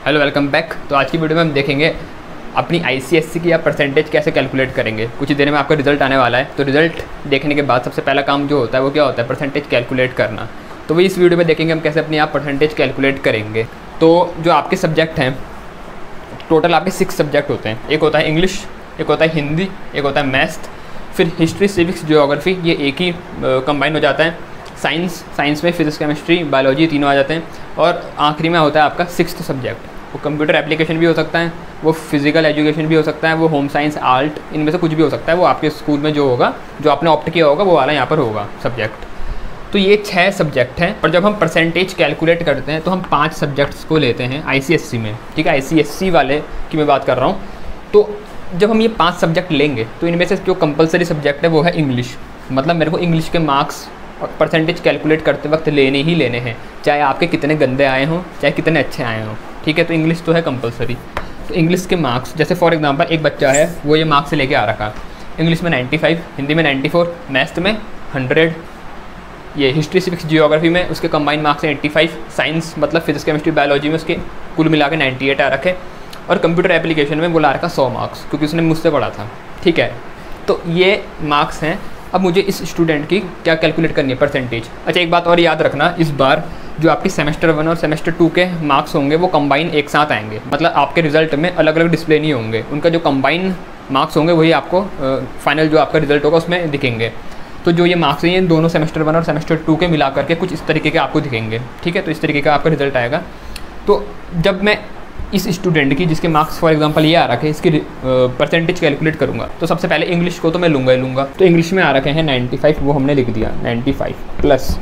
Hello welcome back. तो आज की वीडियो में हम देखेंगे अपनी आईसीएसई की आप परसेंटेज कैसे कैलकुलेट करेंगे। कुछ ही देर में आपका रिजल्ट आने वाला है, तो रिजल्ट देखने के बाद सबसे पहला काम जो होता है वो क्या होता है, परसेंटेज कैलकुलेट करना। तो वही इस वीडियो में देखेंगे हम कैसे अपनी आप परसेंटेज कैलकुलेट करेंगे। तो जो आपके सब्जेक्ट हैं, टोटल आपके 6 सब्जेक्ट होते हैं। एक होता है इंग्लिश, एक होता है हिंदी, एक होता है मैथ्स, फिर हिस्ट्री, सिविक्स, ज्योग्राफी, ये एक ही कंबाइन हो जाता है। साइंस में फिजिक्स, केमिस्ट्री, बायोलॉजी तीनों आ जाते हैं। और आखिरी में होता है आपका 6th सब्जेक्ट। वो कंप्यूटर एप्लीकेशन भी हो सकता है, वो फिजिकल एजुकेशन भी हो सकता है, वो होम साइंस, आर्ट, इनमें से कुछ भी हो सकता है। वो आपके स्कूल में जो होगा, जो आपने ऑप्ट किया होगा, वो वाला यहाँ पर होगा सब्जेक्ट। तो ये 6 सब्जेक्ट हैं। और जब हम परसेंटेज कैलकुलेट करते हैं तो हम 5 सब्जेक्ट्स को लेते हैं आईसीएसई में, ठीक है। आईसीएसई वाले की मैं बात कर रहा हूँ। तो जब हम ये 5 सब्जेक्ट लेंगे तो इनमें से जो कंपलसरी सब्जेक्ट है वो है इंग्लिश। मतलब मेरे को इंग्लिश के मार्क्स और परसेंटेज कैलकुलेट करते वक्त लेने ही लेने हैं, चाहे आपके कितने गंदे आए हों, चाहे कितने अच्छे आए हों, ठीक है। तो इंग्लिश तो है कंपलसरी। तो इंग्लिश के मार्क्स, जैसे फॉर एग्जांपल एक बच्चा है वो ये मार्क्स लेके आ रखा, इंग्लिश में 95, हिंदी में 94, मैथ्स में 100, ये हिस्ट्री, सिविक्स, जियोग्राफी में उसके कंबाइंड मार्क्स हैं 85, साइंस मतलब फिजिक्स, केमिस्ट्री, बायोलॉजी में उसके कुल मिला के 98 आ रखे, और कंप्यूटर एप्लीकेशन में वो ला रखा 100 मार्क्स, क्योंकि उसने मुझसे पढ़ा था, ठीक है। तो ये मार्क्स हैं। अब मुझे इस स्टूडेंट की क्या कैलकुलेट करनी है, परसेंटेज। अच्छा, एक बात और याद रखना, इस बार जो आपके सेमेस्टर 1 और सेमेस्टर 2 के मार्क्स होंगे वो कंबाइन एक साथ आएंगे। मतलब आपके रिजल्ट में अलग अलग डिस्प्ले नहीं होंगे, उनका जो कंबाइन मार्क्स होंगे वही आपको फाइनल जो आपका रिजल्ट होगा उसमें दिखेंगे। तो जो ये मार्क्स हैं ये दोनों सेमेस्टर 1 और सेमेस्टर 2 के मिला करके कुछ इस तरीके के आपको दिखेंगे, ठीक है। तो इस तरीके का आपका रिजल्ट आएगा। तो जब मैं इस स्टूडेंट की, जिसके मार्क्स फॉर एग्जांपल ये आ रखे हैं, इसकी परसेंटेज कैलकुलेट करूँगा, तो सबसे पहले इंग्लिश को तो मैं लूँगा ही लूँगा। तो इंग्लिश में आ रखे हैं 95, वो हमने लिख दिया 95 प्लस।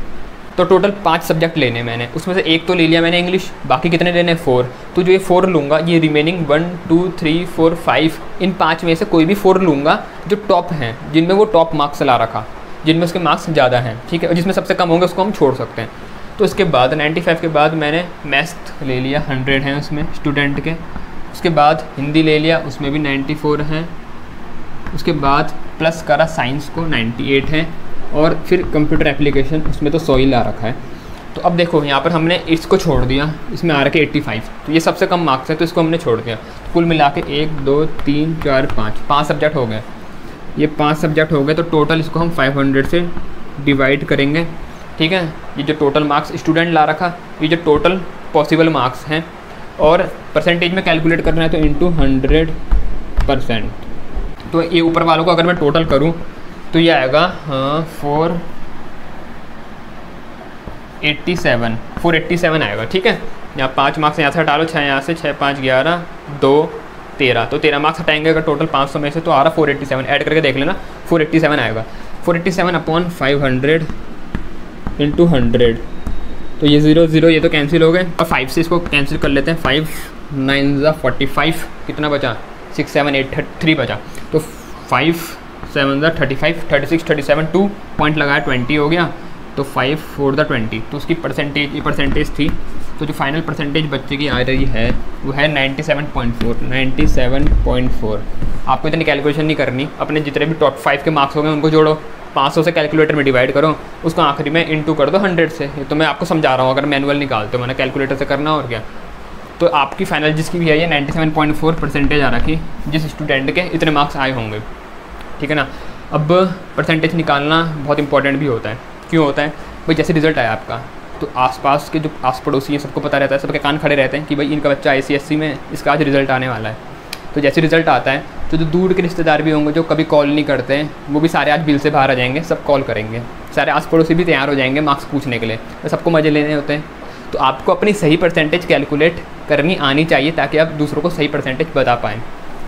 तो टोटल 5 सब्जेक्ट लेने मैंने, उसमें से एक तो ले लिया मैंने इंग्लिश, बाकी कितने लेने हैं 4। तो जो ये 4 लूँगा, ये रिमेनिंग 1 2 3 4 5, इन 5 में से कोई भी 4 लूँगा जो टॉप हैं, जिनमें वो टॉप मार्क्स ला रखा, जिनमें उसके मार्क्स ज़्यादा हैं, ठीक है। और जिसमें सबसे कम होंगे उसको हम छोड़ सकते हैं। तो इसके बाद 95 के बाद मैंने मैथ्स ले लिया, 100 हैं उसमें स्टूडेंट के। उसके बाद हिंदी ले लिया, उसमें भी 94 हैं। उसके बाद प्लस करा साइंस को, 98 हैं। और फिर कंप्यूटर एप्लीकेशन, उसमें तो 100 ही ला रखा है। तो अब देखो यहाँ पर हमने इसको छोड़ दिया, इसमें आ रखे 85, तो ये सबसे कम मार्क्स है, तो इसको हमने छोड़ दिया। तो कुल मिला के 1 2 3 4 5 सब्जेक्ट हो गए। ये 5 सब्जेक्ट हो गए, तो टोटल इसको हम 500 से डिवाइड करेंगे, ठीक है। ये जो टोटल मार्क्स स्टूडेंट ला रखा, ये जो टोटल पॉसिबल मार्क्स हैं, और परसेंटेज में कैलकुलेट करना है तो इंटू 100%। तो ये ऊपर वालों को अगर मैं टोटल करूं तो ये आएगा 487 आएगा, ठीक है। यहाँ 5 मार्क्स यहाँ से हटा लो, 6 यहाँ से, 6 5 11 2 13, तो 13 मार्क्स हटाएंगे अगर टोटल 500 में से, तो आ रहा 487। ऐड करके देख लेना, 487 आएगा। 487 अपॉन 500 इंटू 100, तो ये 0 0 ये तो कैंसिल हो गए, और 5 से इसको कैंसिल कर लेते हैं। 5 9 45, कितना बचा, 6 7 8 3 बचा। तो 5 7 35, 36 37, 2 पॉइंट लगाया 20 हो गया। तो 5 4 20, तो उसकी परसेंटेज, ये परसेंटेज थी। तो जो फाइनल परसेंटेज बच्चे की आ रही है वो है 97.4। आपको इतनी कैलकुलेशन नहीं करनी, अपने जितने भी टॉप 5 के मार्क्स हो गए उनको जोड़ो, 500 से कैलकुलेटर में डिवाइड करो, उसको आखिरी में इंटू कर दो 100 से। ये तो मैं आपको समझा रहा हूँ, अगर मैनुअल निकालते हो, मैंने कैलकुलेटर से करना और क्या। तो आपकी फाइनल जिसकी भी है ये 97.4 परसेंटेज आ रखी, जिस स्टूडेंट के इतने मार्क्स आए होंगे, ठीक है ना। अब परसेंटेज निकालना बहुत इंपॉर्टेंट भी होता है। क्यों होता है भाई, जैसे रिजल्ट आया आपका, तो आसपास के जो आस पड़ोसी हैं सबको पता रहता है, सबके कान खड़े रहते हैं कि भाई इनका बच्चा आईसीएसई में, इसका आज रिजल्ट आने वाला है। तो जैसे रिजल्ट आता है तो जो दूर के रिश्तेदार भी होंगे जो कभी कॉल नहीं करते हैं, वो भी सारे आज बिल से बाहर आ जाएंगे, सब कॉल करेंगे, सारे आस पड़ोसी भी तैयार हो जाएंगे मार्क्स पूछने के लिए, तो सबको मज़े लेने होते हैं। तो आपको अपनी सही परसेंटेज कैलकुलेट करनी आनी चाहिए, ताकि आप दूसरों को सही परसेंटेज बता पाएँ,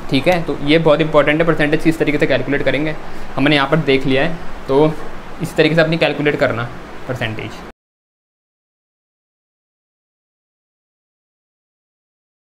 ठीक है। तो ये बहुत इंपॉर्टेंट है, परसेंटेज किस तरीके से कैलकुलेट करेंगे हमने यहाँ पर देख लिया है। तो इस तरीके से अपनी कैलकुलेट करना परसेंटेज।